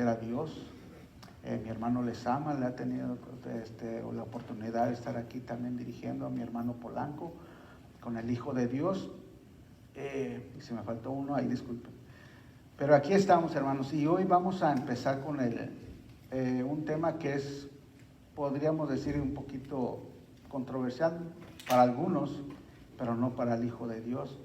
a Dios. Mi hermano Lezama le ha tenido la oportunidad de estar aquí también dirigiendo a mi hermano Polanco con el Hijo de Dios. Y si me faltó uno, ahí disculpen. Pero aquí estamos, hermanos, y hoy vamos a empezar con un tema que es, podríamos decir, un poquito controversial para algunos, pero no para el Hijo de Dios,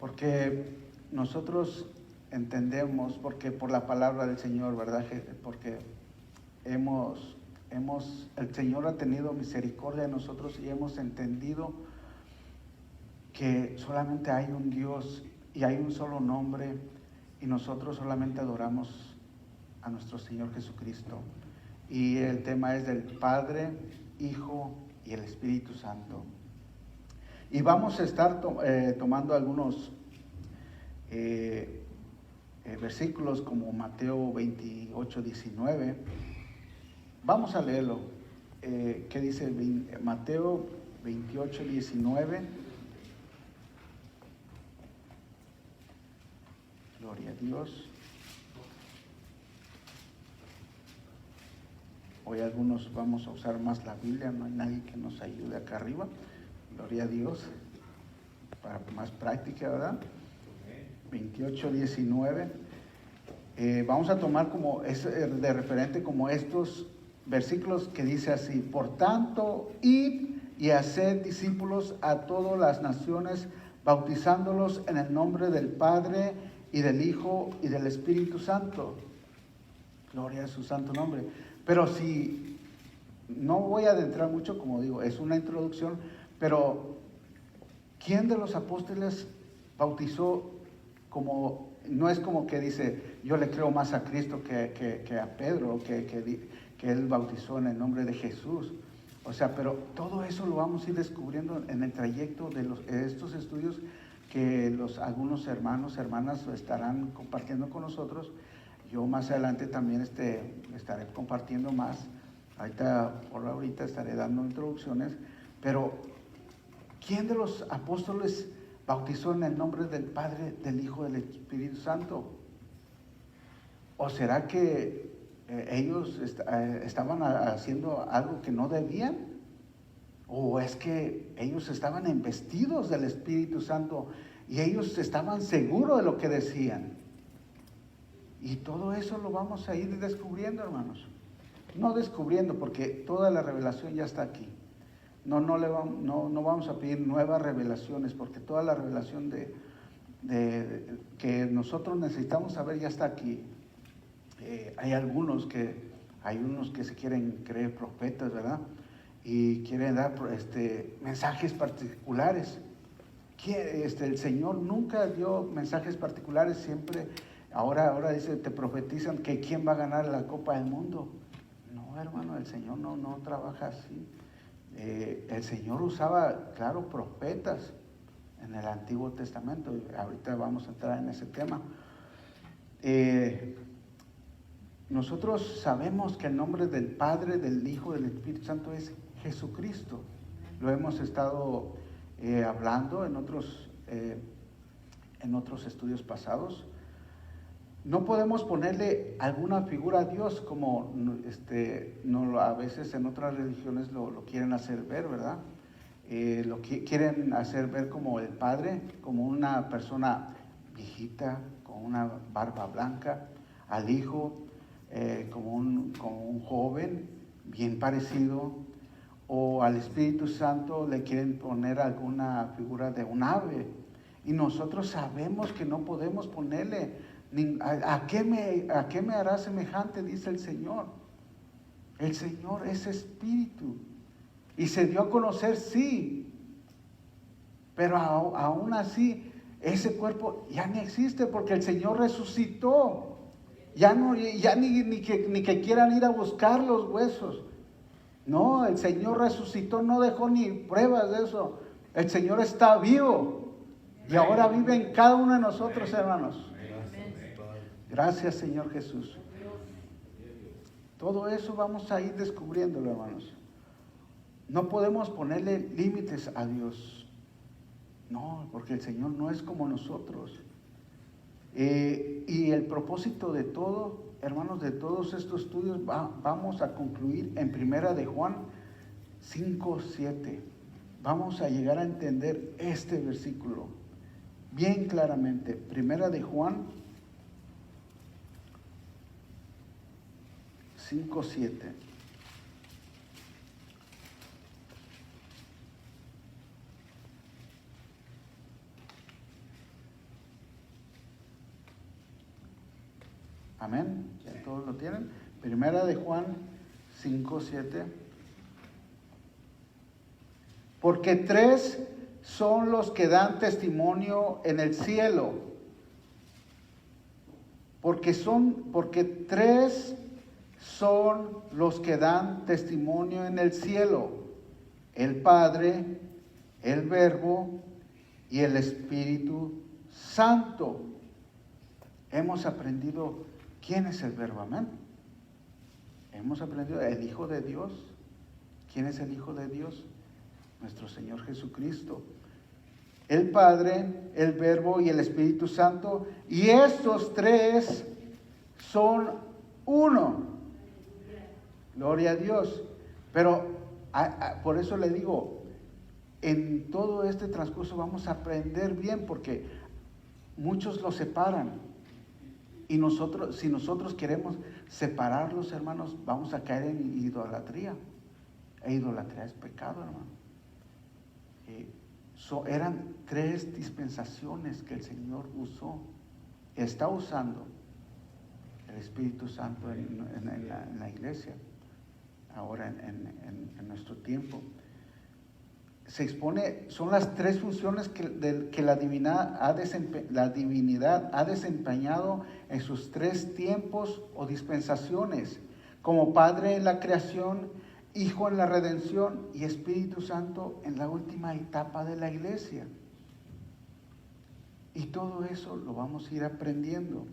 porque nosotros entendemos, porque por la palabra del Señor, ¿verdad? Porque el Señor ha tenido misericordia de nosotros y hemos entendido que solamente hay un Dios y hay un solo nombre, y nosotros solamente adoramos a nuestro Señor Jesucristo. Y el tema es del Padre, Hijo y el Espíritu Santo. Y vamos a estar tomando algunos versículos como Mateo 28, 19. Vamos a leerlo. ¿Qué dice Mateo 28, 19? Gloria a Dios. Hoy algunos vamos a usar más la Biblia, no hay nadie que nos ayude acá arriba. Gloria a Dios. Para más práctica, ¿verdad? 28, 19. Vamos a tomar como de referente como estos versículos que dice así: por tanto, id y haced discípulos a todas las naciones, bautizándolos en el nombre del Padre y del Hijo y del Espíritu Santo. Gloria a su santo nombre. Pero si no voy a adentrar mucho, como digo, es una introducción, pero ¿quién de los apóstoles bautizó como, no es como que dice, yo le creo más a Cristo que a Pedro, que él bautizó en el nombre de Jesús? O sea, pero todo eso lo vamos a ir descubriendo en el trayecto de estos estudios que algunos hermanos, hermanas estarán compartiendo con nosotros. Yo más adelante también estaré compartiendo más. Por ahorita estaré dando introducciones, pero ¿quién de los apóstoles bautizó en el nombre del Padre, del Hijo y del Espíritu Santo? ¿O será que ellos estaban haciendo algo que no debían? ¿O es que ellos estaban investidos del Espíritu Santo y ellos estaban seguros de lo que decían? Y todo eso lo vamos a ir descubriendo, hermanos. No descubriendo, porque toda la revelación ya está aquí. No vamos a pedir nuevas revelaciones, porque toda la revelación que nosotros necesitamos saber ya está aquí. Hay unos que se quieren creer profetas, ¿verdad? Y quieren dar mensajes particulares. El Señor nunca dio mensajes particulares, siempre. Ahora dice, te profetizan que quién va a ganar la Copa del Mundo. No, hermano, el Señor no trabaja así. El Señor usaba, claro, profetas en el Antiguo Testamento. Ahorita vamos a entrar en ese tema. Nosotros sabemos que el nombre del Padre, del Hijo y del Espíritu Santo es Jesucristo. Lo hemos estado hablando en otros estudios pasados. No podemos ponerle alguna figura a Dios como a veces en otras religiones lo quieren hacer ver, ¿verdad? Lo quieren hacer ver como el Padre, como una persona viejita, con una barba blanca, al Hijo como un joven bien parecido, o al Espíritu Santo le quieren poner alguna figura de un ave. Y nosotros sabemos que no podemos ponerle. ¿A qué me hará semejante? Dice el Señor. El Señor es espíritu. Y se dio a conocer, sí. Pero aún así, ese cuerpo ya no existe porque el Señor resucitó. Ya ni que quieran ir a buscar los huesos. No, el Señor resucitó, no dejó ni pruebas de eso. El Señor está vivo. Y ahora vive en cada uno de nosotros, hermanos. Gracias, Señor Jesús. Todo eso vamos a ir descubriéndolo, hermanos. No podemos ponerle límites a Dios. No, porque el Señor no es como nosotros. Y el propósito de todo hermanos, de todos estos estudios vamos a concluir en Primera de Juan 5:7. Vamos a llegar a entender este versículo bien claramente. Primera de Juan 5:7. Amén. ¿Ya todos lo tienen? Primera de Juan 5:7. Porque 3 son los que dan testimonio en el cielo. Porque 3 son los que dan testimonio en el cielo: el Padre, el Verbo y el Espíritu Santo. Hemos aprendido quién es el Verbo, amén. Hemos aprendido el Hijo de Dios. ¿Quién es el Hijo de Dios? Nuestro Señor Jesucristo. El Padre, el Verbo y el Espíritu Santo. Y estos 3 son uno. Gloria a Dios. Pero por eso le digo, en todo este transcurso vamos a aprender bien, porque muchos lo separan. Y nosotros, si nosotros queremos separarlos, hermanos, vamos a caer en idolatría. E idolatría es pecado, hermano. Eran 3 dispensaciones que el Señor usó. Está usando el Espíritu Santo en la iglesia, ahora en nuestro tiempo. Se expone, son las 3 funciones que la divinidad ha desempeñado en sus 3 tiempos o dispensaciones: como Padre en la creación, Hijo en la redención y Espíritu Santo en la última etapa de la iglesia. Y todo eso lo vamos a ir aprendiendo.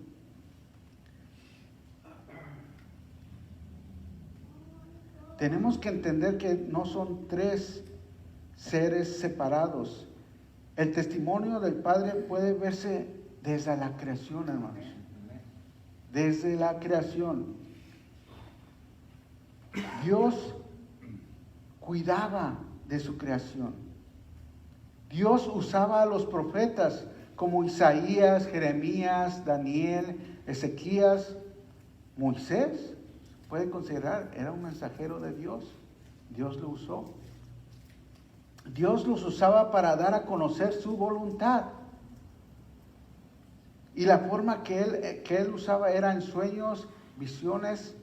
Tenemos que entender que no son 3 seres separados. El testimonio del Padre puede verse desde la creación, hermanos. Desde la creación. Dios cuidaba de su creación. Dios usaba a los profetas como Isaías, Jeremías, Daniel, Ezequías, Moisés. Puede considerar, era un mensajero de Dios. Dios lo usó. Dios los usaba para dar a conocer su voluntad. Y la forma que él usaba era en sueños, visiones.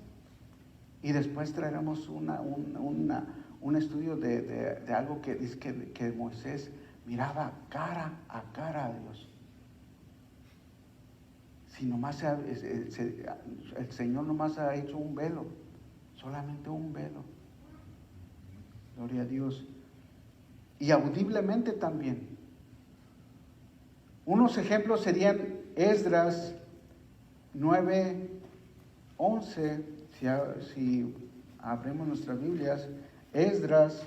Y después traeremos un estudio de algo que dice que Moisés miraba cara a cara a Dios. Si nomás el Señor nomás ha hecho un velo, solamente un velo. Gloria a Dios. Y audiblemente también. Unos ejemplos serían Esdras 9:11. Si abrimos nuestras Biblias, Esdras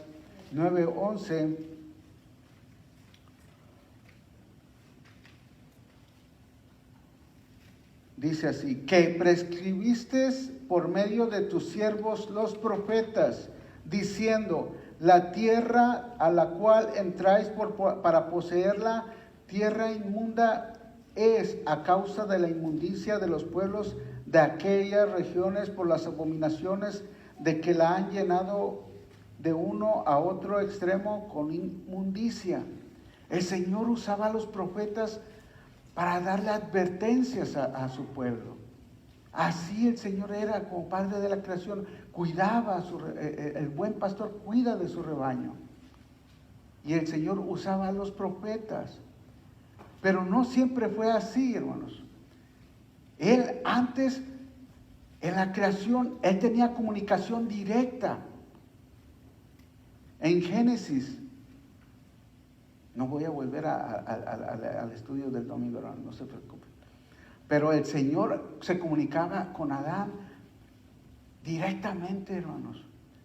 9:11. Dice así: que prescribiste por medio de tus siervos los profetas, diciendo: la tierra a la cual entráis para poseerla, tierra inmunda es, a causa de la inmundicia de los pueblos de aquellas regiones, por las abominaciones de que la han llenado de uno a otro extremo con inmundicia. El Señor usaba a los profetas para darle advertencias a su pueblo. Así el Señor era como Padre de la creación, cuidaba, el buen pastor cuida de su rebaño. Y el Señor usaba a los profetas. Pero no siempre fue así, hermanos. Él antes, en la creación, Él tenía comunicación directa. En Génesis, no voy a volver al estudio del domingo, no se preocupen. Pero el Señor se comunicaba con Adán directamente, hermanos.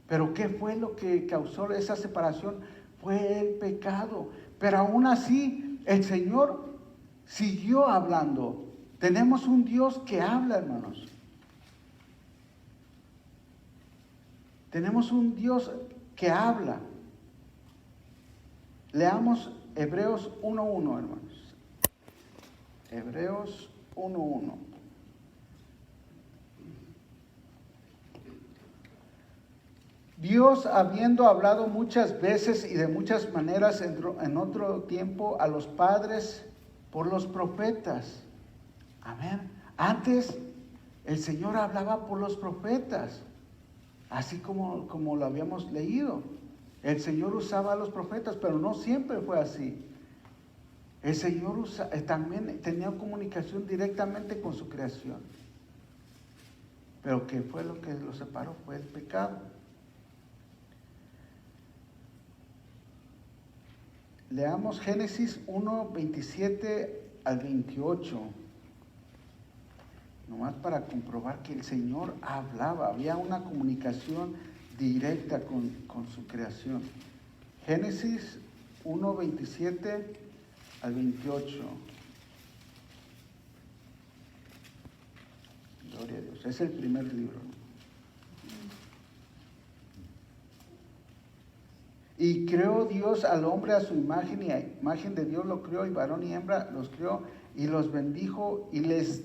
Pero ¿qué fue lo que causó esa separación? Fue el pecado. Pero aún así, el Señor siguió hablando. Tenemos un Dios que habla, hermanos. Tenemos un Dios que habla. Leamos Hebreos 1:1, hermanos. Hebreos 1:1. Dios, habiendo hablado muchas veces y de muchas maneras en otro tiempo a los padres por los profetas. Amén. Antes el Señor hablaba por los profetas, así como lo habíamos leído. El Señor usaba a los profetas, pero no siempre fue así. El Señor también tenía comunicación directamente con su creación. Pero ¿qué fue lo que lo separó? Fue el pecado. Leamos Génesis 1:27 al 28. Nomás para comprobar que el Señor hablaba, había una comunicación directa con su creación. Génesis 1:27 al 28. Gloria a Dios. Es el primer libro. Y creó Dios al hombre a su imagen, y a imagen de Dios lo creó, y varón y hembra los creó, y los bendijo, y les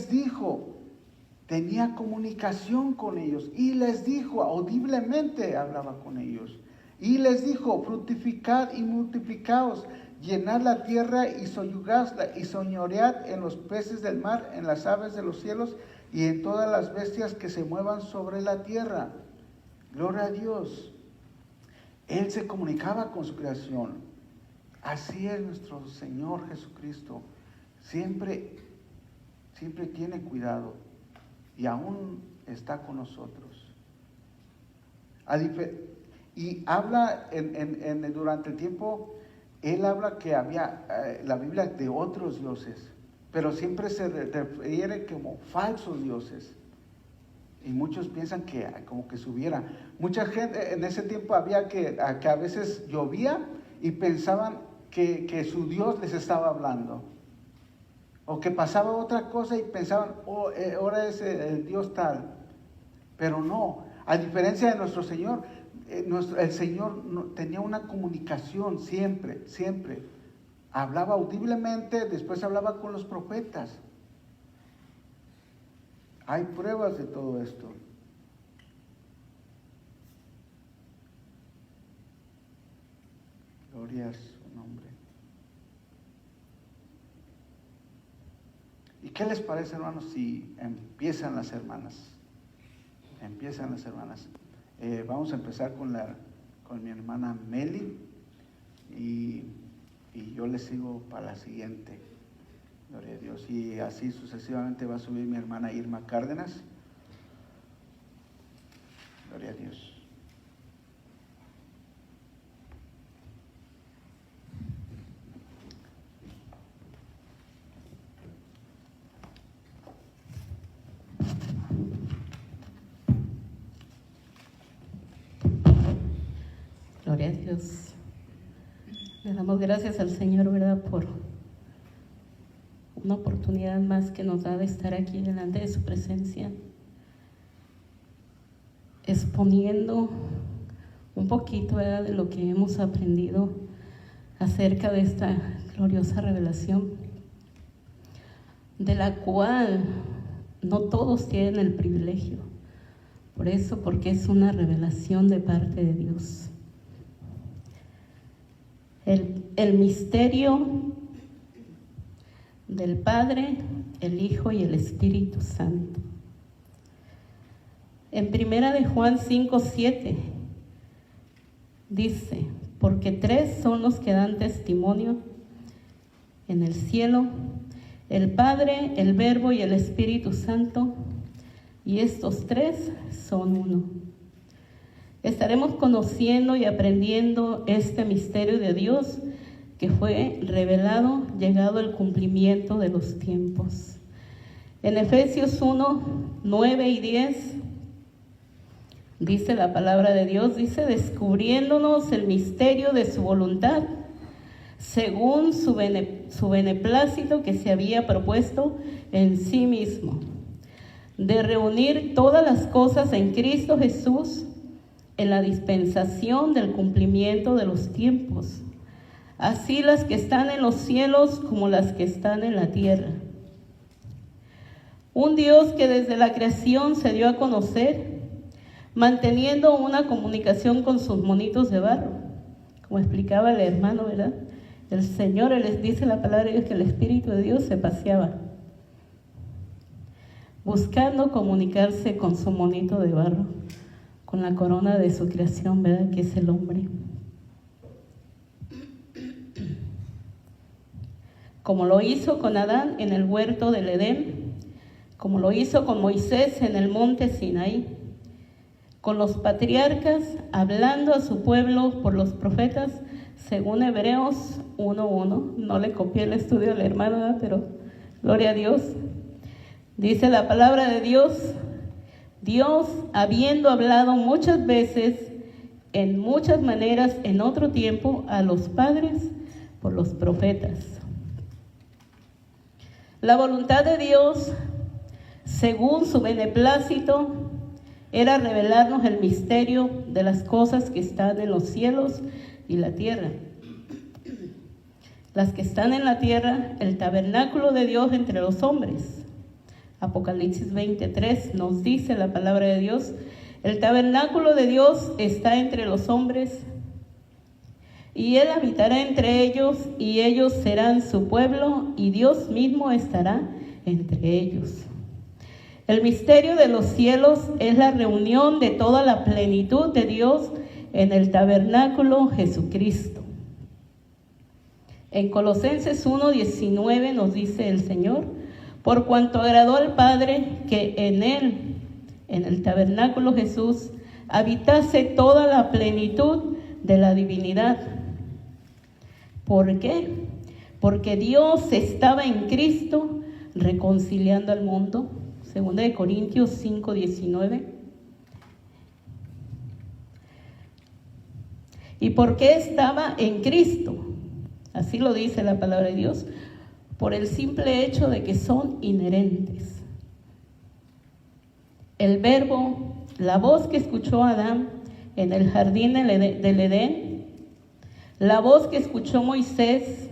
dijo, tenía comunicación con ellos, y les dijo, audiblemente hablaba con ellos, y les dijo, fructificad y multiplicaos, llenad la tierra y soyugadla, y señoread en los peces del mar, en las aves de los cielos, y en todas las bestias que se muevan sobre la tierra. Gloria a Dios. Él se comunicaba con su creación. Así es nuestro Señor Jesucristo. Siempre tiene cuidado y aún está con nosotros. Y habla durante el tiempo, Él habla que había la Biblia de otros dioses, pero siempre se refiere como falsos dioses. Y muchos piensan que como que subiera. Mucha gente en ese tiempo había que a veces llovía y pensaban que su Dios les estaba hablando. O que pasaba otra cosa y pensaban, ahora es el Dios tal. Pero no, a diferencia de nuestro Señor, el Señor tenía una comunicación siempre. Hablaba audiblemente, después hablaba con los profetas. Hay pruebas de todo esto. Gloria a su nombre. ¿Y qué les parece, hermanos, si empiezan las hermanas? Vamos a empezar con mi hermana Meli y yo le sigo para la siguiente. Gloria a Dios. Y así sucesivamente va a subir mi hermana Irma Cárdenas. Gloria a Dios. Gloria a Dios. Le damos gracias al Señor, ¿verdad?, por una oportunidad más que nos da de estar aquí delante de su presencia, exponiendo un poquito, ¿verdad?, de lo que hemos aprendido acerca de esta gloriosa revelación, de la cual no todos tienen el privilegio. Por eso, porque es una revelación de parte de Dios. El misterio del Padre, el Hijo y el Espíritu Santo. En primera de Juan 5:7 dice, porque tres son los que dan testimonio en el cielo, el Padre, el Verbo y el Espíritu Santo, y estos tres son uno. Estaremos conociendo y aprendiendo este misterio de Dios que fue revelado, llegado el cumplimiento de los tiempos. En Efesios 1:9 y 10, dice la palabra de Dios, dice, descubriéndonos el misterio de su voluntad, según su beneplácito que se había propuesto en sí mismo, de reunir todas las cosas en Cristo Jesús en la dispensación del cumplimiento de los tiempos, así las que están en los cielos como las que están en la tierra. Un Dios que desde la creación se dio a conocer, manteniendo una comunicación con sus monitos de barro. Como explicaba el hermano, ¿verdad? El Señor les dice la palabra de Dios que el Espíritu de Dios se paseaba, buscando comunicarse con su monito de barro, con la corona de su creación, ¿verdad? Que es el hombre. Como lo hizo con Adán en el huerto del Edén, como lo hizo con Moisés en el monte Sinaí, con los patriarcas, hablando a su pueblo por los profetas, según Hebreos 1:1. No le copié el estudio al hermano, ¿verdad? Pero gloria a Dios. Dice la palabra de Dios, Dios, habiendo hablado muchas veces, en muchas maneras, en otro tiempo, a los padres por los profetas. La voluntad de Dios, según su beneplácito, era revelarnos el misterio de las cosas que están en los cielos y la tierra. Las que están en la tierra, el tabernáculo de Dios entre los hombres. Apocalipsis 20:3 nos dice la palabra de Dios, el tabernáculo de Dios está entre los hombres, y Él habitará entre ellos, y ellos serán su pueblo, y Dios mismo estará entre ellos. El misterio de los cielos es la reunión de toda la plenitud de Dios en el tabernáculo Jesucristo. En Colosenses 1:19 nos dice el Señor, por cuanto agradó al Padre que en Él, en el tabernáculo Jesús, habitase toda la plenitud de la divinidad. ¿Por qué? Porque Dios estaba en Cristo reconciliando al mundo. 2 Corintios 5:19. ¿Y por qué estaba en Cristo? Así lo dice la palabra de Dios. Por el simple hecho de que son inherentes. El verbo, la voz que escuchó Adán en el jardín del Edén, la voz que escuchó Moisés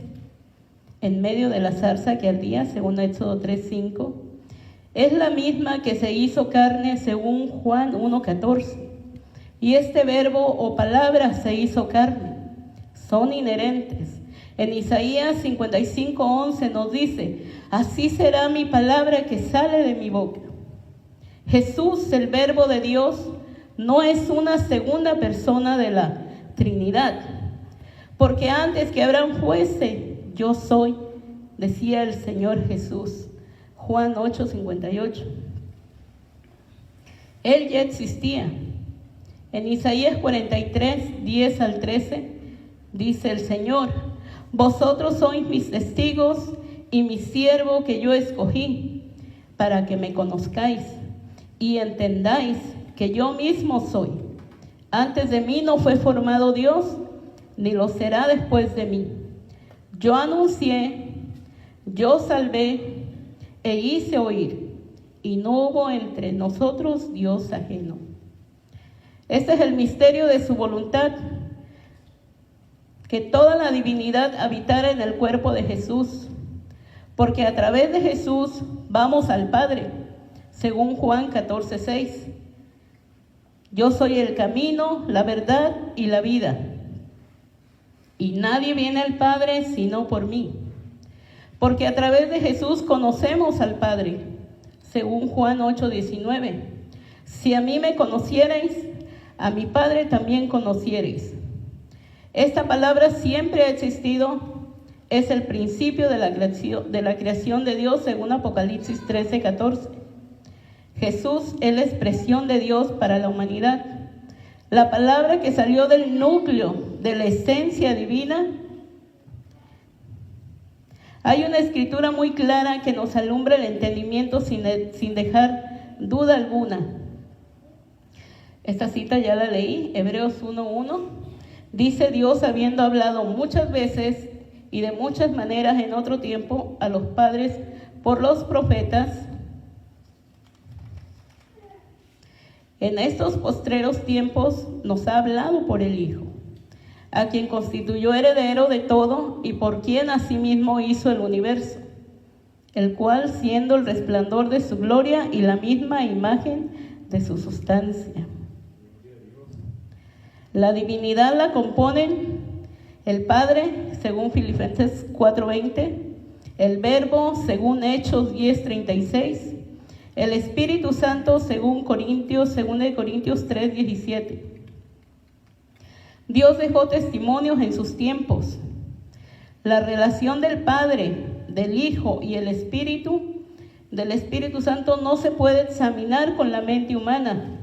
en medio de la zarza que ardía, según Éxodo 3:5, es la misma que se hizo carne según Juan 1:14. Y este verbo o palabra se hizo carne. Son inherentes. En Isaías 55:11 nos dice, así será mi palabra que sale de mi boca. Jesús, el verbo de Dios, no es una segunda persona de la Trinidad. Porque antes que Abraham fuese, yo soy, decía el Señor Jesús. Juan 8:58. Él ya existía. En Isaías 43:10-13 dice el Señor, vosotros sois mis testigos y mi siervo que yo escogí, para que me conozcáis y entendáis que yo mismo soy. Antes de mí no fue formado Dios, ni lo será después de mí. Yo anuncié, yo salvé e hice oír, y no hubo entre nosotros Dios ajeno. Este es el misterio de su voluntad, que toda la divinidad habitara en el cuerpo de Jesús, porque a través de Jesús vamos al Padre, según Juan 14:6. Yo soy el camino, la verdad y la vida, y nadie viene al Padre sino por mí, porque a través de Jesús conocemos al Padre, según Juan 8:19. Si a mí me conocierais, a mi Padre también conocierais. Esta palabra siempre ha existido, es el principio de la creación de Dios, según Apocalipsis 13:14. Jesús es la expresión de Dios para la humanidad. La palabra que salió del núcleo de la esencia divina. Hay una escritura muy clara que nos alumbra el entendimiento sin dejar duda alguna. Esta cita ya la leí, Hebreos 1:1. Dice Dios, habiendo hablado muchas veces y de muchas maneras en otro tiempo a los padres por los profetas, En estos postreros tiempos nos ha hablado por el Hijo, a quien constituyó heredero de todo y por quien asimismo hizo el universo, el cual, siendo el resplandor de su gloria y la misma imagen de su sustancia. La divinidad la componen el Padre, según Filipenses 4:20, el Verbo, según Hechos 10:36, el Espíritu Santo, según Corintios 3:17. Dios dejó testimonios en sus tiempos. La relación del Padre, del Hijo y del Espíritu Santo no se puede examinar con la mente humana,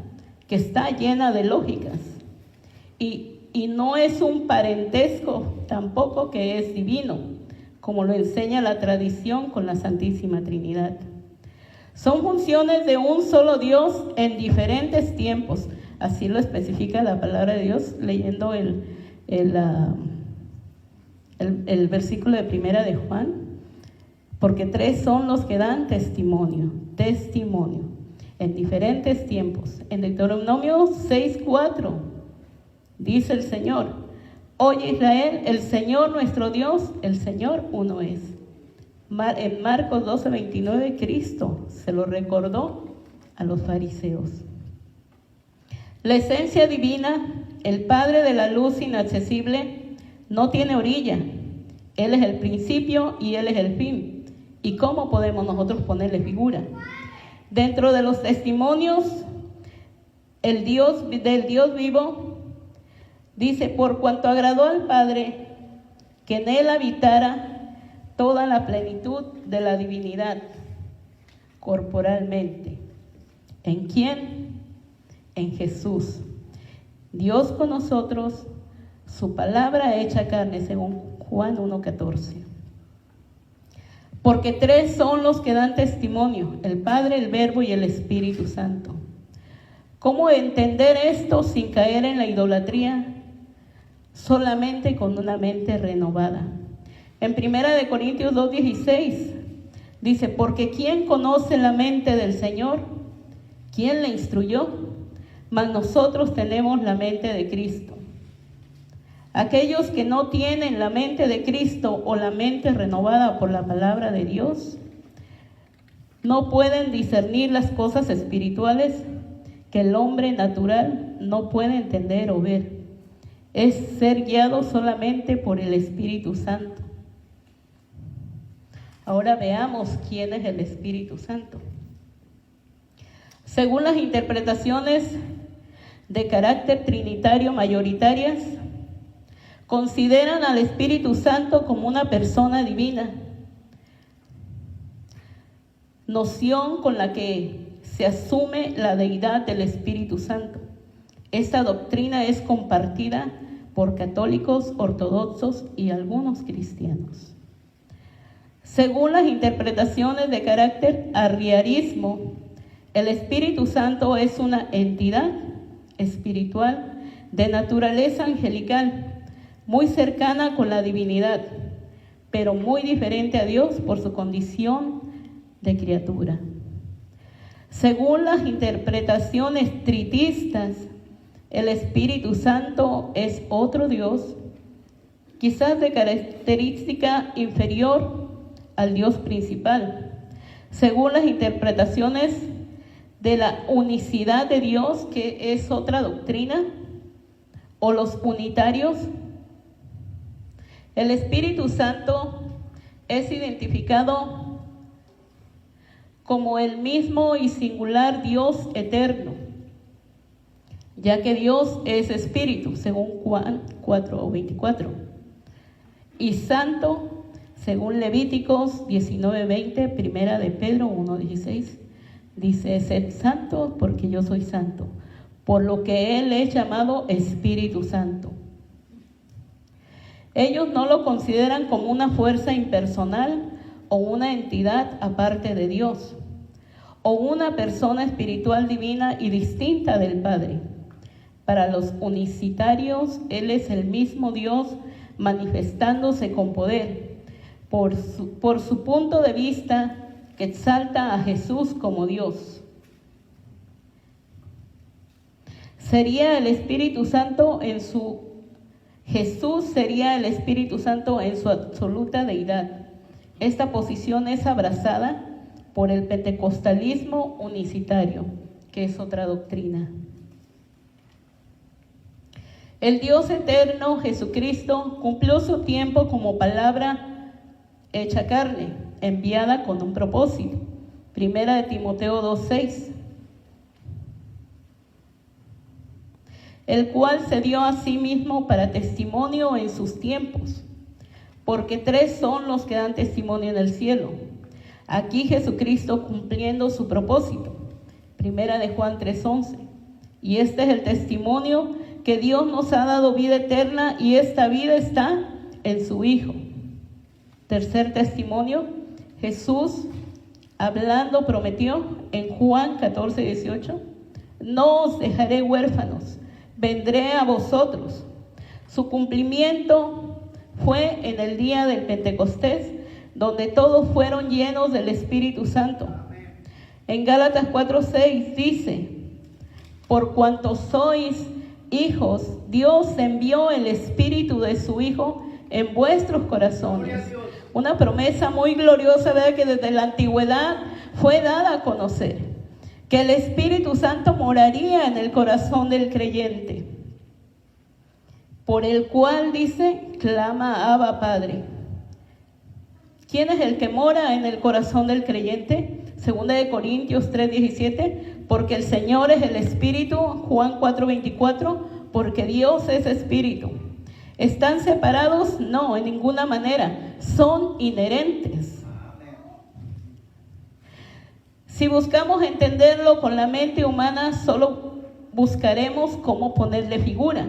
que está llena de lógicas. Y no es un parentesco tampoco que es divino, como lo enseña la tradición con la Santísima Trinidad. Son funciones de un solo Dios en diferentes tiempos. Así lo especifica la palabra de Dios leyendo el versículo de 1 de Juan. Porque 3 son los que dan testimonio, en diferentes tiempos. En Deuteronomio 6:4 dice el Señor: Oye Israel, el Señor nuestro Dios, el Señor uno es. En Marcos 12:29 Cristo se lo recordó a los fariseos. La esencia divina, el Padre de la luz inaccesible, no tiene orilla. Él es el principio y Él es el fin. ¿Y cómo podemos nosotros ponerle figura? Dentro de los testimonios del Dios vivo, dice: por cuanto agradó al Padre que en Él habitara toda la plenitud de la divinidad corporalmente. ¿En quién? En Jesús. Dios con nosotros, su palabra hecha carne, según Juan 1:14. Porque 3 son los que dan testimonio: el Padre, el Verbo y el Espíritu Santo. ¿Cómo entender esto sin caer en la idolatría? Solamente con una mente renovada. En 1 Corintios 2:16 dice: porque ¿quién conoce la mente del Señor? ¿Quién le instruyó? Mas nosotros tenemos la mente de Cristo. Aquellos que no tienen la mente de Cristo o la mente renovada por la palabra de Dios, no pueden discernir las cosas espirituales que el hombre natural no puede entender o ver. Es ser guiado solamente por el Espíritu Santo. Ahora veamos quién es el Espíritu Santo. Según las interpretaciones de carácter trinitario mayoritarias, consideran al Espíritu Santo como una persona divina, noción con la que se asume la deidad del Espíritu Santo. Esta doctrina es compartida por católicos, ortodoxos y algunos cristianos. Según las interpretaciones de carácter arriarismo, el Espíritu Santo es una entidad espiritual de naturaleza angelical, muy cercana con la divinidad, pero muy diferente a Dios por su condición de criatura. Según las interpretaciones tritistas, el Espíritu Santo es otro Dios, quizás de característica inferior al Dios principal. Según las interpretaciones de la unicidad de Dios, que es otra doctrina, o los unitarios, el Espíritu Santo es identificado como el mismo y singular Dios eterno, ya que Dios es espíritu, según Juan 4:24, y santo, según Levíticos 19:20, primera de Pedro 1:16, dice: sed santos porque yo soy santo, por lo que Él es llamado Espíritu Santo. Ellos no lo consideran como una fuerza impersonal o una entidad aparte de Dios, o una persona espiritual divina y distinta del Padre. Para los unicitarios, Él es el mismo Dios manifestándose con poder. Por su punto de vista, que exalta a Jesús como Dios. sería el Espíritu Santo en su Jesús sería el Espíritu Santo en su absoluta deidad. Esta posición es abrazada por el pentecostalismo unicitario, que es otra doctrina. El Dios eterno, Jesucristo, cumplió su tiempo como palabra hecha carne, enviada con un propósito. Primera de Timoteo 2:6. El cual se dio a sí mismo para testimonio en sus tiempos, porque 3 son los que dan testimonio en el cielo. Aquí Jesucristo cumpliendo su propósito. Primera de Juan 3:11. Y este es el testimonio que Dios nos ha dado vida eterna y esta vida está en su Hijo. Tercer testimonio, Jesús hablando prometió en Juan 14:18, no os dejaré huérfanos, vendré a vosotros. Su cumplimiento fue en el día del Pentecostés, donde todos fueron llenos del Espíritu Santo. En Gálatas 4:6 dice, por cuanto sois hijos, Dios envió el Espíritu de su Hijo en vuestros corazones. Una promesa muy gloriosa, ¿verdad?, que desde la antigüedad fue dada a conocer, que el Espíritu Santo moraría en el corazón del creyente, por el cual dice, clama Abba Padre. ¿Quién es el que mora en el corazón del creyente? Segunda de Corintios 3:17, porque el Señor es el Espíritu. Juan 4:24, porque Dios es Espíritu. ¿Están separados? No, en ninguna manera. Son inherentes. Si buscamos entenderlo con la mente humana, solo buscaremos cómo ponerle figura.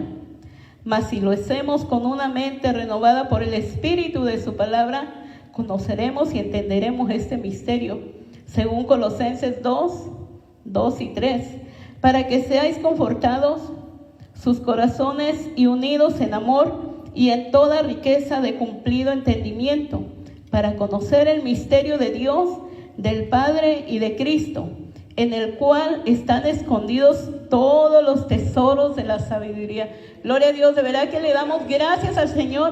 Mas si lo hacemos con una mente renovada por el Espíritu de su palabra, conoceremos y entenderemos este misterio, según Colosenses 2 y 3, para que seáis confortados sus corazones y unidos en amor y en toda riqueza de cumplido entendimiento, para conocer el misterio de Dios, del Padre y de Cristo, en el cual están escondidos todos los tesoros de la sabiduría. Gloria a Dios, de verdad que le damos gracias al Señor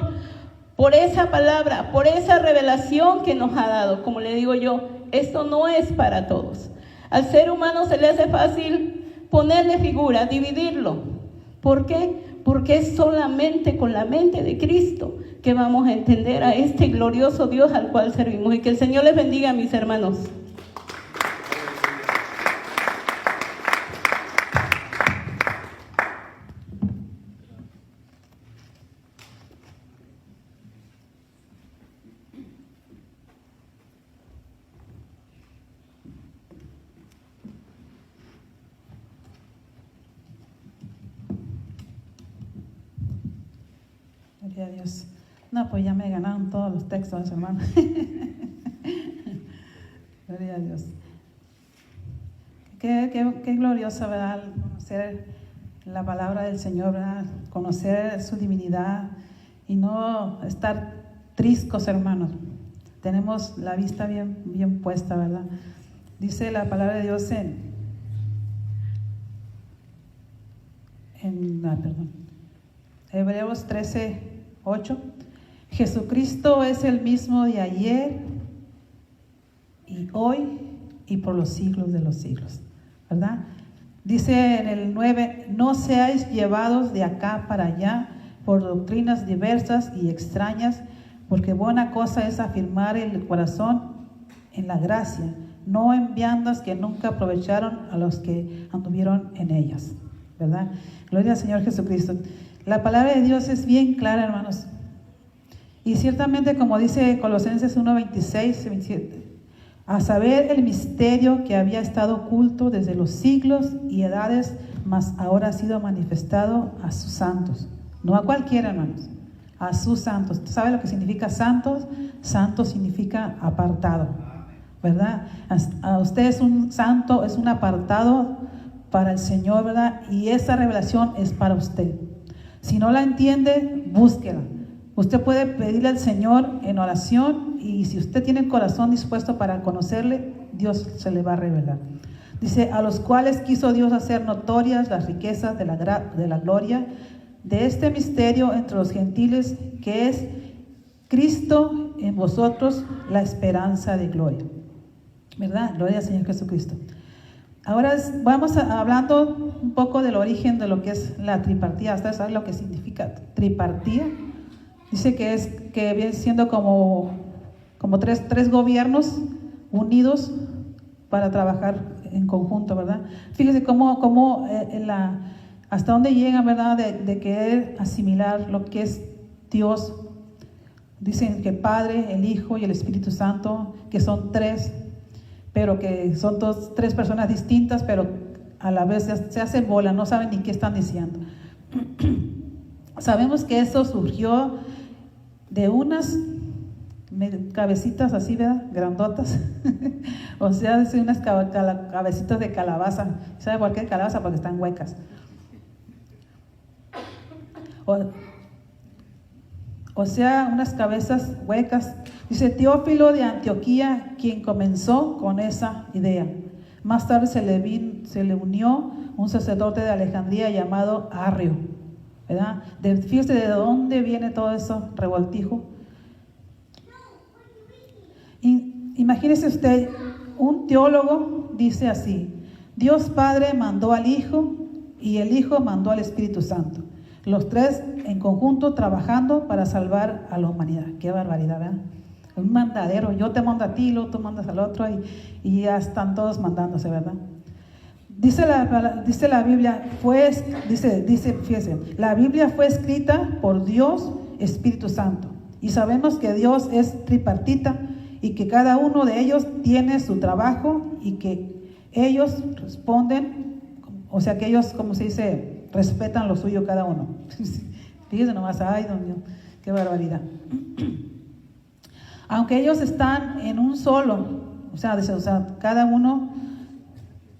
por esa palabra, por esa revelación que nos ha dado. Como le digo yo, esto no es para todos. Al ser humano se le hace fácil ponerle figura, dividirlo. ¿Por qué? Porque es solamente con la mente de Cristo que vamos a entender a este glorioso Dios al cual servimos. Y que el Señor les bendiga, mis hermanos. Gloria a Dios. No, pues ya me ganaron todos los textos, hermano. Gloria a Dios. Qué glorioso, ¿verdad? Conocer la palabra del Señor, ¿verdad? Conocer su divinidad y no estar triscos, hermanos. Tenemos la vista bien puesta, ¿verdad? Dice la palabra de Dios en Hebreos 13:8. Jesucristo es el mismo de ayer y hoy y por los siglos de los siglos, ¿verdad? Dice en el 9, no seáis llevados de acá para allá por doctrinas diversas y extrañas, porque buena cosa es afirmar el corazón en la gracia, no en viandas que nunca aprovecharon a los que anduvieron en ellas, ¿verdad? Gloria al Señor Jesucristo. La palabra de Dios es bien clara, hermanos. Y ciertamente, como dice Colosenses 1:26, 27, a saber el misterio que había estado oculto desde los siglos y edades, mas ahora ha sido manifestado a sus santos. No a cualquiera, hermanos, a sus santos. ¿Sabe lo que significa santos? Santo significa apartado, ¿verdad? A usted es un santo, es un apartado para el Señor, ¿verdad? Y esa revelación es para usted. Si no la entiende, búsquela. Usted puede pedirle al Señor en oración y si usted tiene el corazón dispuesto para conocerle, Dios se le va a revelar. Dice, a los cuales quiso Dios hacer notorias las riquezas de la gloria de este misterio entre los gentiles, que es Cristo en vosotros, la esperanza de gloria. ¿Verdad? Gloria al Señor Jesucristo. Ahora vamos hablando un poco del origen de lo que es la tripartía. ¿Ustedes saben lo que significa tripartía? Dice que viene siendo como tres gobiernos unidos para trabajar en conjunto, ¿verdad? Fíjense cómo hasta dónde llegan, ¿verdad? De querer asimilar lo que es Dios. Dicen que el Padre, el Hijo y el Espíritu Santo, que son tres, pero que son tres personas distintas, pero a la vez se hacen bola, no saben ni qué están diciendo. Sabemos que eso surgió de unas cabecitas así, ¿verdad? Grandotas. O sea, de unas cabecitas de calabaza. ¿Sabe por qué calabaza? Porque están huecas. O sea, unas cabezas huecas. Dice Teófilo de Antioquía, quien comenzó con esa idea. Más tarde se le unió un sacerdote de Alejandría llamado Arrio, ¿verdad? Fíjese de dónde viene todo eso revoltijo. Imagínese usted, un teólogo dice así: Dios Padre mandó al Hijo y el Hijo mandó al Espíritu Santo. Los tres en conjunto trabajando para salvar a la humanidad. Qué barbaridad, ¿verdad? Un mandadero, yo te mando a ti, luego tú mandas al otro y ya están todos mandándose, ¿verdad? Dice la Biblia, fíjese, la Biblia fue escrita por Dios Espíritu Santo. Y sabemos que Dios es tripartita y que cada uno de ellos tiene su trabajo y que ellos responden, o sea que ellos, como se dice, respetan lo suyo cada uno. Fíjense nomás, ay, Dios mío, qué barbaridad. Aunque ellos están en un solo, o sea, cada uno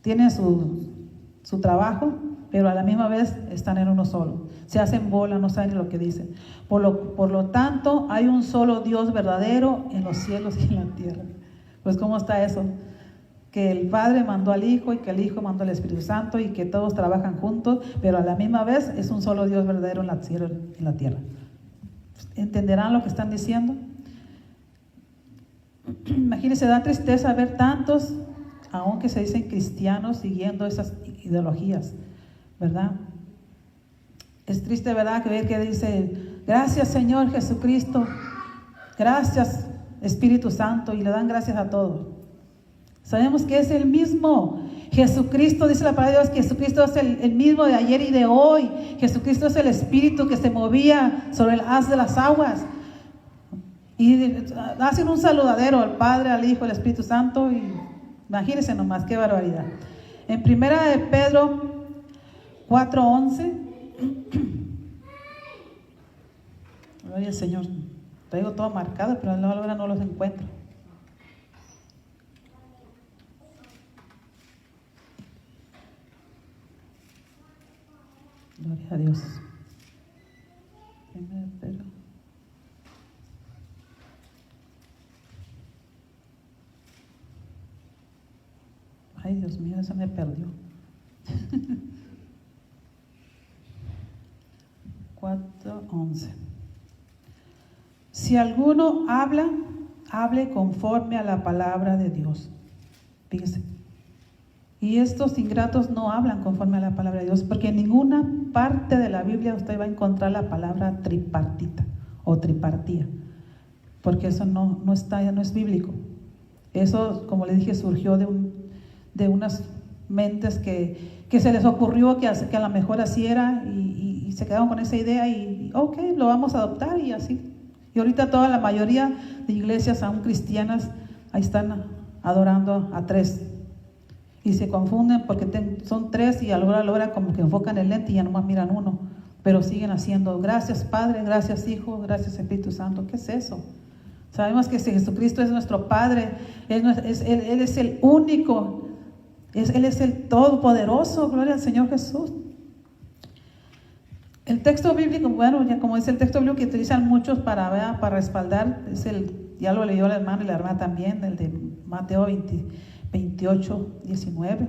tiene su trabajo, pero a la misma vez están en uno solo. Se hacen bola, no saben lo que dicen. Por lo tanto, hay un solo Dios verdadero en los cielos y en la tierra. Pues, ¿cómo está eso? Que el Padre mandó al Hijo y que el Hijo mandó al Espíritu Santo y que todos trabajan juntos, pero a la misma vez es un solo Dios verdadero en la tierra. ¿Entenderán lo que están diciendo? Imagínense, da tristeza ver tantos, aunque se dicen cristianos, siguiendo esas ideologías, ¿verdad? Es triste, ¿verdad?, que ver que dice, gracias Señor Jesucristo, gracias Espíritu Santo, y le dan gracias a todos. Sabemos que es el mismo Jesucristo, dice la palabra de Dios, que Jesucristo es el mismo de ayer y de hoy. Jesucristo es el Espíritu que se movía sobre el haz de las aguas. Y hacen un saludadero al Padre, al Hijo, al Espíritu Santo, y imagínense nomás, qué barbaridad. En primera de Pedro 4:11, gloria al Señor, traigo todo marcado, pero ahora no los encuentro. Gloria a Dios. Primera de Pedro. Ay, Dios mío, eso me perdió. 4:11. Si alguno habla, hable conforme a la palabra de Dios. Fíjese. Y estos ingratos no hablan conforme a la palabra de Dios, porque en ninguna parte de la Biblia usted va a encontrar la palabra tripartita o tripartía, porque eso no es bíblico. Eso, como le dije, surgió de unas mentes que se les ocurrió que a lo mejor así era y se quedaron con esa idea y ok, lo vamos a adoptar y así. Y ahorita toda la mayoría de iglesias aún cristianas ahí están adorando a tres y se confunden porque son tres y a la hora como que enfocan el lente y ya nomás miran uno, pero siguen haciendo gracias Padre, gracias Hijo, gracias Espíritu Santo. ¿Qué es eso? Sabemos que si Jesucristo es nuestro Padre, Él es el único, Él es el todopoderoso. Gloria al Señor Jesús. El texto bíblico, bueno, ya como es el texto bíblico que utilizan muchos para respaldar, ya lo leyó el hermano y la hermana también, el de Mateo 28:19.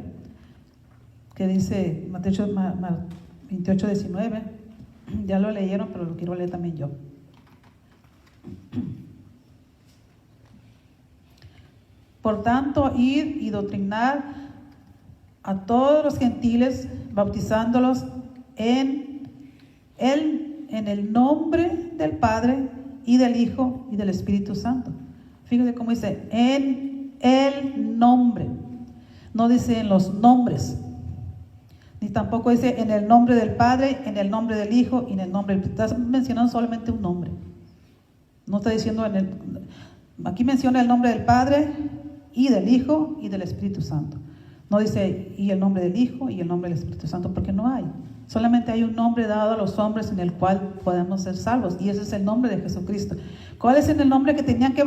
que dice Mateo 28, 19. Ya lo leyeron, pero lo quiero leer también yo. Por tanto, id y doctrinar a todos los gentiles, bautizándolos en el nombre del Padre y del Hijo y del Espíritu Santo. Fíjate cómo dice, en el nombre. No dice en los nombres. Ni tampoco dice en el nombre del Padre, en el nombre del Hijo y en el nombre del Espíritu. Está mencionando solamente un nombre. No está diciendo aquí menciona el nombre del Padre y del Hijo y del Espíritu Santo. No dice y el nombre del Hijo y el nombre del Espíritu Santo, porque no hay. Solamente hay un nombre dado a los hombres en el cual podemos ser salvos, y ese es el nombre de Jesucristo. ¿Cuál es el nombre que tenían que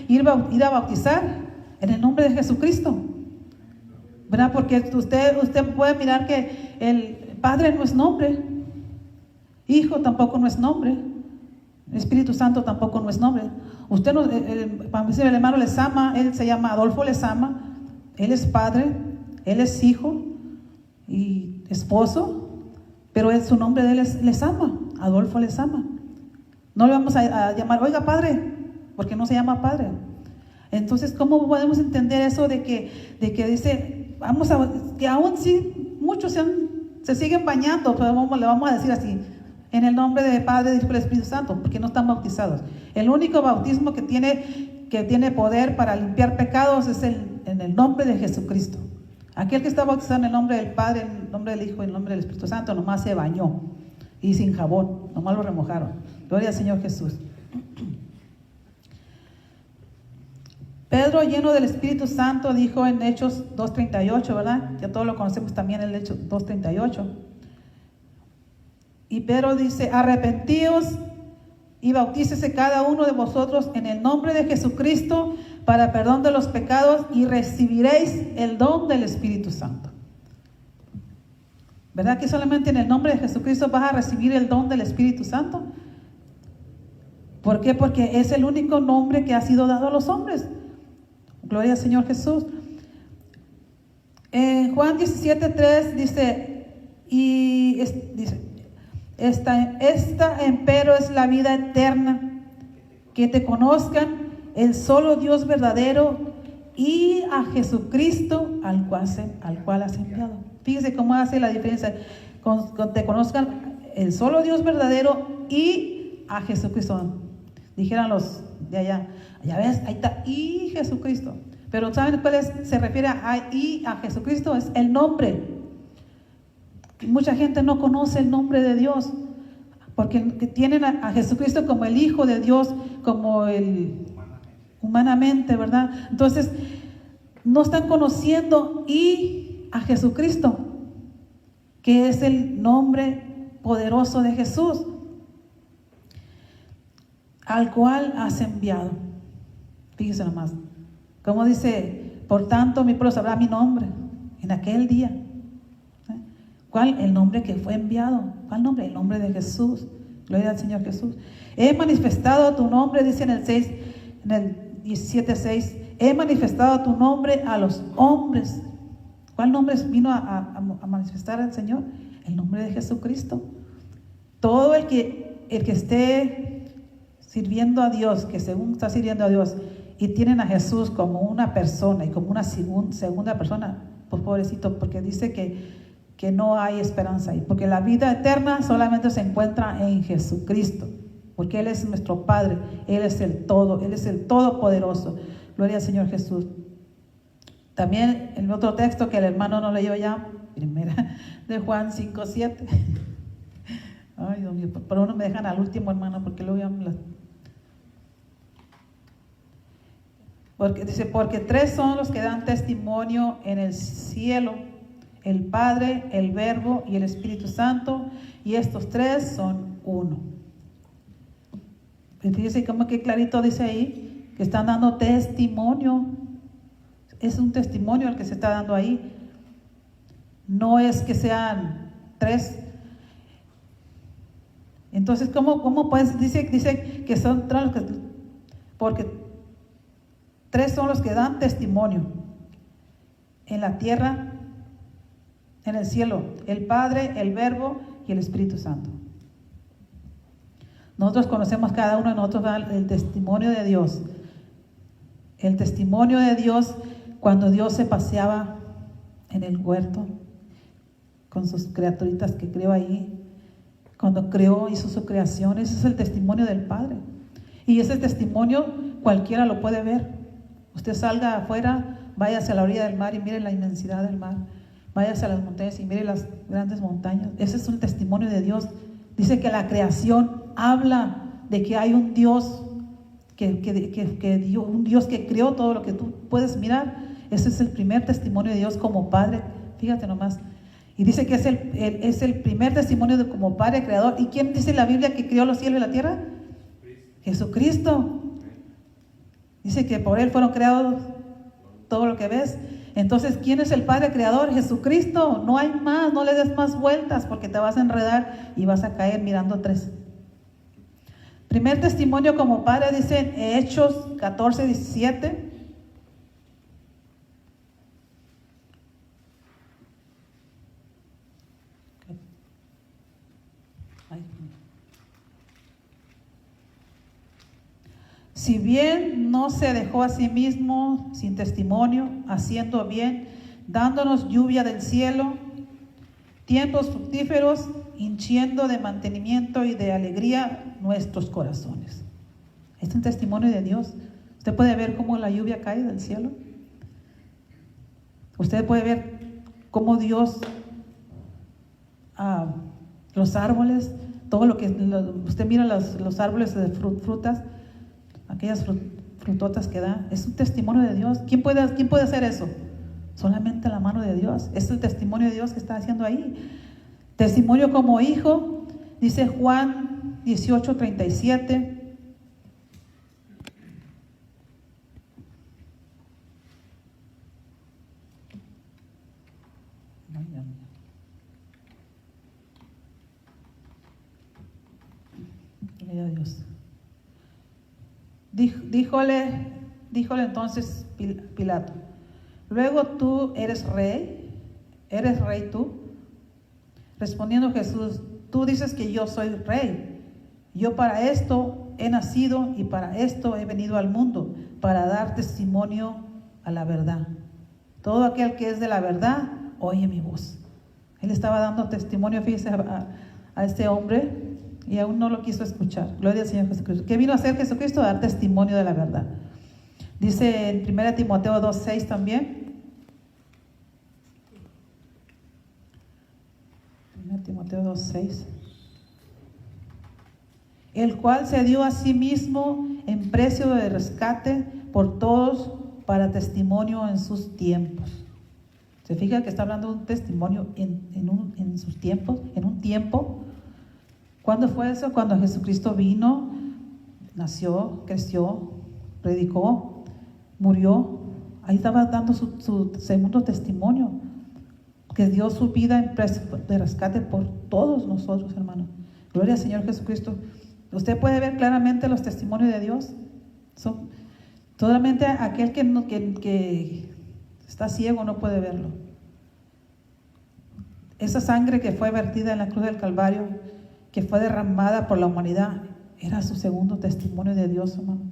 ir a bautizar? En el nombre de Jesucristo, ¿verdad? Porque usted puede mirar que el Padre no es nombre, Hijo tampoco no es nombre, el Espíritu Santo tampoco no es nombre. Usted no, el hermano Lezama, él se llama Adolfo Lezama, él es padre, él es hijo y esposo, pero su nombre de él es Lezama, Adolfo Lezama. No le vamos a llamar, oiga padre, porque no se llama padre. Entonces, ¿cómo podemos entender eso de que dice, que aún sí muchos se siguen bañando, pero le vamos a decir así, en el nombre del Padre, del Hijo y del Espíritu Santo, porque no están bautizados? El único bautismo que tiene poder para limpiar pecados es en el nombre de Jesucristo. Aquel que está bautizado en el nombre del Padre, en el nombre del Hijo y en el nombre del Espíritu Santo, nomás se bañó y sin jabón, nomás lo remojaron. Gloria al Señor Jesús. Pedro, lleno del Espíritu Santo, dijo en Hechos 2:38, ¿verdad? Ya todos lo conocemos también, el Hechos 2:38. Y Pedro dice, arrepentíos y bautícese cada uno de vosotros en el nombre de Jesucristo para perdón de los pecados y recibiréis el don del Espíritu Santo. ¿Verdad que solamente en el nombre de Jesucristo vas a recibir el don del Espíritu Santo? ¿Por qué? Porque es el único nombre que ha sido dado a los hombres. Gloria al Señor Jesús. En Juan 17:3 dice, esta empero es la vida eterna, que te conozcan el solo Dios verdadero y a Jesucristo al cual has enviado. Fíjese cómo hace la diferencia. Te conozcan el solo Dios verdadero y a Jesucristo. Dijeran los de allá, ya ves, ahí está, y Jesucristo. Pero ¿saben cuál se refiere a Jesucristo? Es el nombre. Mucha gente no conoce el nombre de Dios, porque tienen a Jesucristo como el Hijo de Dios, como humanamente, ¿verdad? Entonces, no están conociendo y a Jesucristo, que es el nombre poderoso de Jesús, al cual has enviado. Fíjese nomás, como dice, por tanto mi pueblo sabrá mi nombre en aquel día. ¿Cuál? El nombre que fue enviado. ¿Cuál nombre? El nombre de Jesús. Gloria al Señor Jesús. He manifestado tu nombre, dice en el 17:6, he manifestado tu nombre a los hombres. ¿Cuál nombre vino a manifestar el Señor? El nombre de Jesucristo. Todo el que esté sirviendo a Dios, que según está sirviendo a Dios, y tienen a Jesús como una persona y como una segunda persona, pues pobrecito, porque dice que no hay esperanza ahí, porque la vida eterna solamente se encuentra en Jesucristo, porque Él es nuestro Padre, Él es el todo, Él es el todopoderoso. Gloria al Señor Jesús. También el otro texto que el hermano no leyó ya, primera de Juan 5:7. Ay, Dios mío, por uno me dejan al último, hermano, porque luego ya porque dice, porque tres son los que dan testimonio en el cielo: el Padre, el Verbo y el Espíritu Santo, y estos tres son uno. Fíjense cómo que clarito dice ahí, que están dando testimonio. Es un testimonio el que se está dando ahí. No es que sean tres. Entonces, ¿cómo pues? Dice que son tres, porque tres son los que dan testimonio en la tierra, en el cielo, el Padre, el Verbo y el Espíritu Santo. Nosotros conocemos cada uno de nosotros el testimonio de Dios. El testimonio de Dios cuando Dios se paseaba en el huerto con sus criaturitas que creó ahí. Cuando creó, hizo su creación. Ese es el testimonio del Padre. Y ese testimonio cualquiera lo puede ver. Usted salga afuera, váyase a la orilla del mar y mire la inmensidad del mar. Váyase a las montañas y mire las grandes montañas. Ese es un testimonio de Dios. Dice que la creación habla de que hay un Dios un Dios que creó todo lo que tú puedes mirar. Ese es el primer testimonio de Dios como Padre. Fíjate nomás. Y dice que es el primer testimonio como Padre creador. ¿Y quién dice en la Biblia que creó los cielos y la tierra? Jesucristo. Dice que por Él fueron creados todo lo que ves. Entonces, ¿quién es el Padre creador? Jesucristo. No hay más, no le des más vueltas porque te vas a enredar y vas a caer mirando tres. Primer testimonio como Padre, dice en Hechos 14, 17. Si bien no se dejó a sí mismo sin testimonio, haciendo bien, dándonos lluvia del cielo, tiempos fructíferos, hinchiendo de mantenimiento y de alegría nuestros corazones. Es un testimonio de Dios. Usted puede ver cómo la lluvia cae del cielo. Usted puede ver cómo Dios, los árboles, todo lo que usted mira los árboles de frutas, aquellas frutotas que da, es un testimonio de Dios. ¿Quién puede hacer eso? Solamente la mano de Dios. Es el testimonio de Dios que está haciendo ahí. Testimonio como hijo, dice Juan 18, 37. Gloria a Dios. Díjole entonces Pilato: luego tú eres rey tú. Respondiendo Jesús: tú dices que yo soy rey. Yo para esto he nacido y para esto he venido al mundo, para dar testimonio a la verdad. Todo aquel que es de la verdad, oye mi voz. Él estaba dando testimonio, fíjese, a este hombre, y aún no lo quiso escuchar. Gloria al Señor Jesucristo. ¿Qué vino a hacer Jesucristo? Dar testimonio de la verdad. Dice en 1 Timoteo 2:6 también. 1 Timoteo 2:6. El cual se dio a sí mismo en precio de rescate por todos para testimonio en sus tiempos. ¿Se fija que está hablando de un testimonio en sus tiempos, en un tiempo? ¿Cuándo fue eso? Cuando Jesucristo vino, nació, creció, predicó, murió. Ahí estaba dando su segundo testimonio, que dio su vida en precio de rescate por todos nosotros, hermanos. Gloria al Señor Jesucristo. Usted puede ver claramente los testimonios de Dios. Son solamente aquel que está ciego no puede verlo. Esa sangre que fue vertida en la cruz del Calvario, que fue derramada por la humanidad, era su segundo testimonio de Dios, hermano.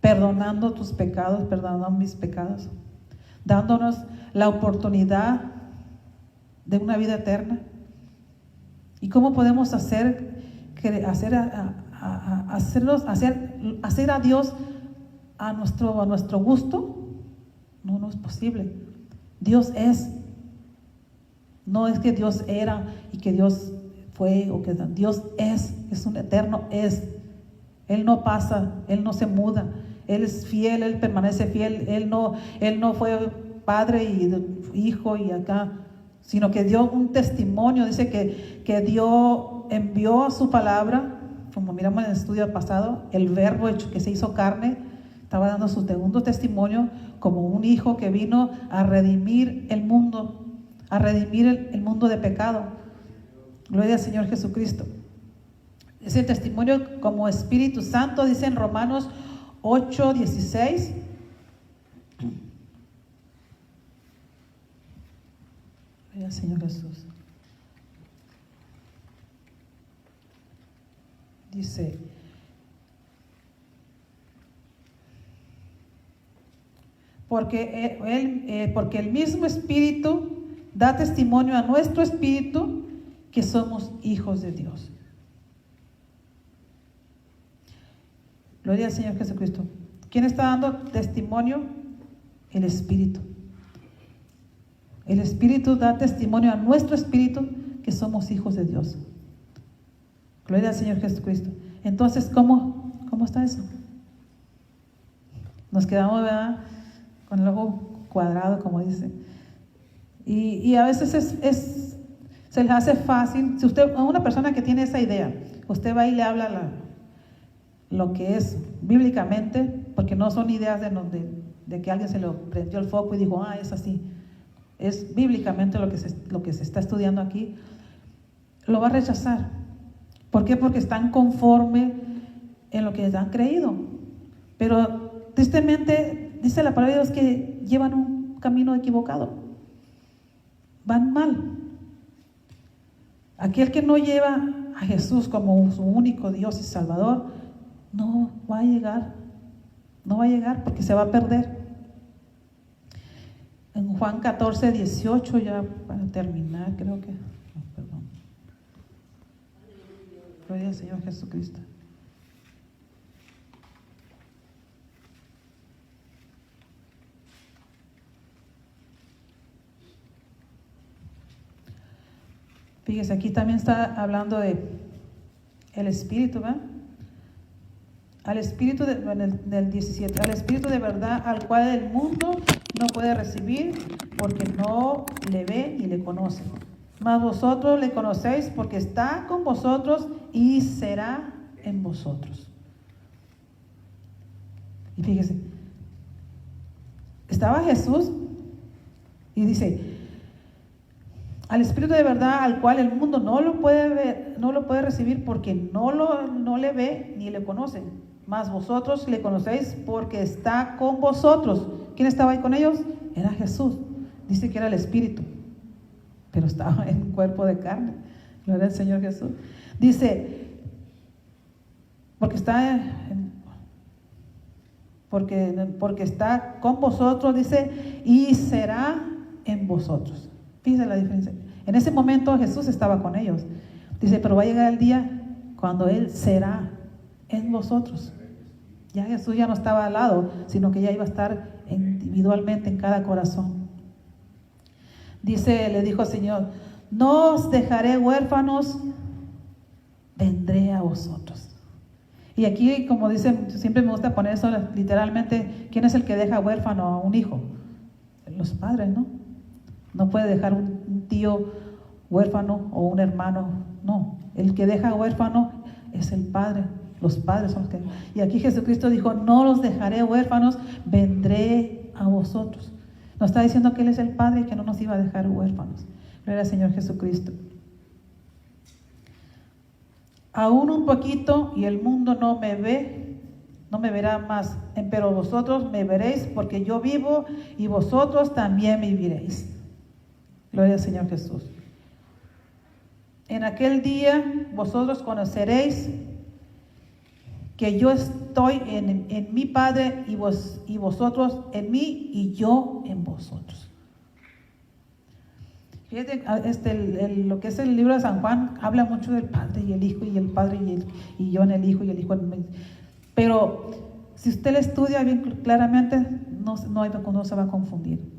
Perdonando tus pecados, perdonando mis pecados, dándonos la oportunidad de una vida eterna. ¿Y cómo podemos hacer a Dios a nuestro gusto? No es posible. Dios es. No es que Dios era y que Dios fue, o que Dios es un eterno es. Él no pasa, Él no se muda, Él es fiel, Él permanece fiel. Él no fue padre y hijo y acá, sino que dio un testimonio. Dice que envió su palabra, como miramos en el estudio pasado, el verbo hecho que se hizo carne, estaba dando su segundo testimonio como un hijo que vino a redimir el mundo, el mundo de pecado. Gloria al Señor Jesucristo. Es el testimonio como Espíritu Santo, dice en Romanos 8:16. Gloria al Señor Jesús. Dice, porque el mismo Espíritu da testimonio a nuestro espíritu que somos hijos de Dios. Gloria al Señor Jesucristo. ¿Quién está dando testimonio? El Espíritu. El Espíritu da testimonio a nuestro espíritu que somos hijos de Dios. Gloria al Señor Jesucristo. Entonces, ¿cómo está eso? Nos quedamos, ¿verdad?, con el ojo cuadrado, como dice. Y a veces se les hace fácil. Si usted, a una persona que tiene esa idea, usted va y le habla lo que es bíblicamente, porque no son ideas de que alguien se le prendió el foco y dijo, es así. Es bíblicamente lo que se está estudiando aquí. Lo va a rechazar. ¿Por qué? Porque están conforme en lo que han creído. Pero tristemente dice la palabra de Dios que llevan un camino equivocado. Van mal. Aquel que no lleva a Jesús como su único Dios y Salvador, no va a llegar porque se va a perder. En Juan 14, 18, ya para terminar, creo que, perdón. Gloria al Señor Jesucristo. Fíjese, aquí también está hablando de el Espíritu, ¿verdad? Al Espíritu del 17, al Espíritu de verdad, al cual el mundo no puede recibir, porque no le ve ni le conoce. Mas vosotros le conocéis, porque está con vosotros y será en vosotros. Y fíjese, estaba Jesús y dice, al Espíritu de verdad, al cual el mundo no lo puede ver, no lo puede recibir, porque no le ve ni le conoce. Mas vosotros le conocéis, porque está con vosotros. ¿Quién estaba ahí con ellos? Era Jesús. Dice que era el Espíritu, pero estaba en un cuerpo de carne. Gloria al Señor Jesús. Dice, porque está con vosotros, dice, y será en vosotros. Fíjense la diferencia. En ese momento Jesús estaba con ellos. Dice, pero va a llegar el día cuando Él será en vosotros. Ya Jesús ya no estaba al lado, sino que ya iba a estar individualmente en cada corazón. Dice, le dijo al Señor, no os dejaré huérfanos, vendré a vosotros. Y aquí, como dice, siempre me gusta poner eso literalmente, ¿quién es el que deja huérfano a un hijo? Los padres, ¿no? No puede dejar un tío huérfano o un hermano, no. El que deja huérfano es el padre. Los padres son los que... Y aquí Jesucristo dijo, no los dejaré huérfanos, vendré a vosotros. Nos está diciendo que Él es el Padre y que no nos iba a dejar huérfanos. Gloria al Señor Jesucristo. Aún un poquito y el mundo no me verá más, pero vosotros me veréis, porque yo vivo y vosotros también viviréis. Gloria al Señor Jesús. En aquel día vosotros conoceréis que yo estoy en mi Padre y vosotros en mí y yo en vosotros. Fíjate, lo que es el libro de San Juan habla mucho del Padre y el Hijo, y el Padre y yo en el Hijo y el Hijo en mí. Pero si usted lo estudia bien claramente, no se va a confundir.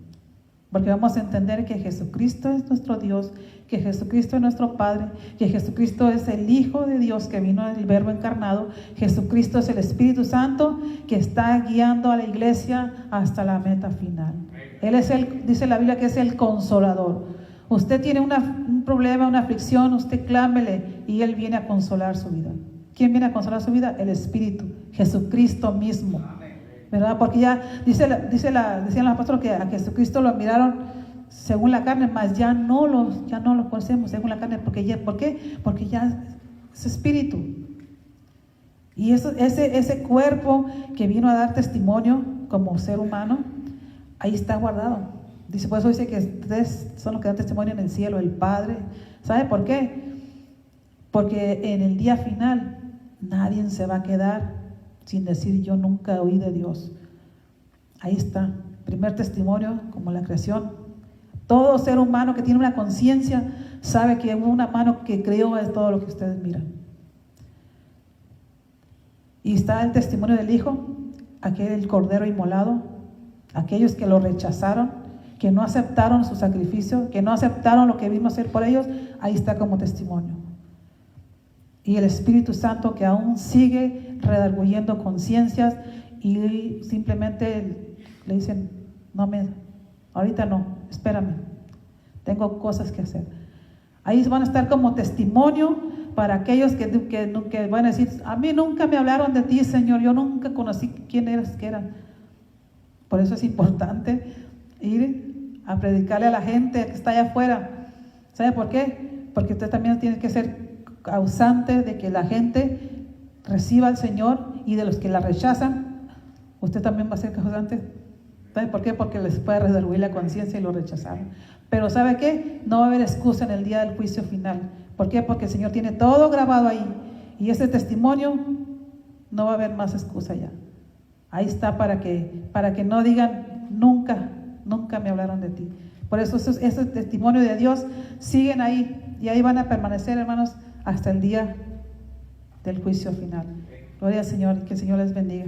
Porque vamos a entender que Jesucristo es nuestro Dios, que Jesucristo es nuestro Padre, que Jesucristo es el Hijo de Dios que vino del Verbo encarnado. Jesucristo es el Espíritu Santo que está guiando a la iglesia hasta la meta final. Él es dice la Biblia que es el Consolador. Usted tiene un problema, una aflicción, usted clámele y Él viene a consolar su vida. ¿Quién viene a consolar su vida? El Espíritu, Jesucristo mismo. ¿Verdad? Porque ya decían los apóstoles que a Jesucristo lo miraron según la carne, mas ya no lo conocemos según la carne. ¿Por qué? Porque ya es espíritu. Y ese cuerpo que vino a dar testimonio como ser humano, ahí está guardado. Dice, por eso dice que 3 son los que dan testimonio en el cielo, el Padre. ¿Sabe por qué? Porque en el día final nadie se va a quedar sin decir yo nunca oí de Dios. Ahí está, primer testimonio como la creación. Todo ser humano que tiene una conciencia sabe que hubo una mano que creó es todo lo que ustedes miran. Y está el testimonio del Hijo, aquel Cordero inmolado, aquellos que lo rechazaron, que no aceptaron su sacrificio, que no aceptaron lo que vino a hacer por ellos. Ahí está como testimonio. Y el Espíritu Santo que aún sigue redarguyendo conciencias y simplemente le dicen, ahorita no, espérame, tengo cosas que hacer. Ahí van a estar como testimonio para aquellos que van a decir, a mí nunca me hablaron de ti, Señor, yo nunca conocí quién eras, qué eran. Por eso es importante ir a predicarle a la gente que está allá afuera. ¿Sabe por qué? Porque usted también tiene que ser causante de que la gente reciba al Señor, y de los que la rechazan, usted también va a ser causante. ¿Sabe por qué? Porque les puede redarguir la conciencia y lo rechazaron. Pero ¿sabe qué? No va a haber excusa en el día del juicio final. ¿Por qué? Porque el Señor tiene todo grabado ahí, y ese testimonio no va a haber más excusa ya. Ahí está para que no digan nunca me hablaron de ti. Por eso ese testimonio de Dios siguen ahí, y ahí van a permanecer, hermanos, hasta el día del juicio final. Gloria al Señor, que el Señor les bendiga.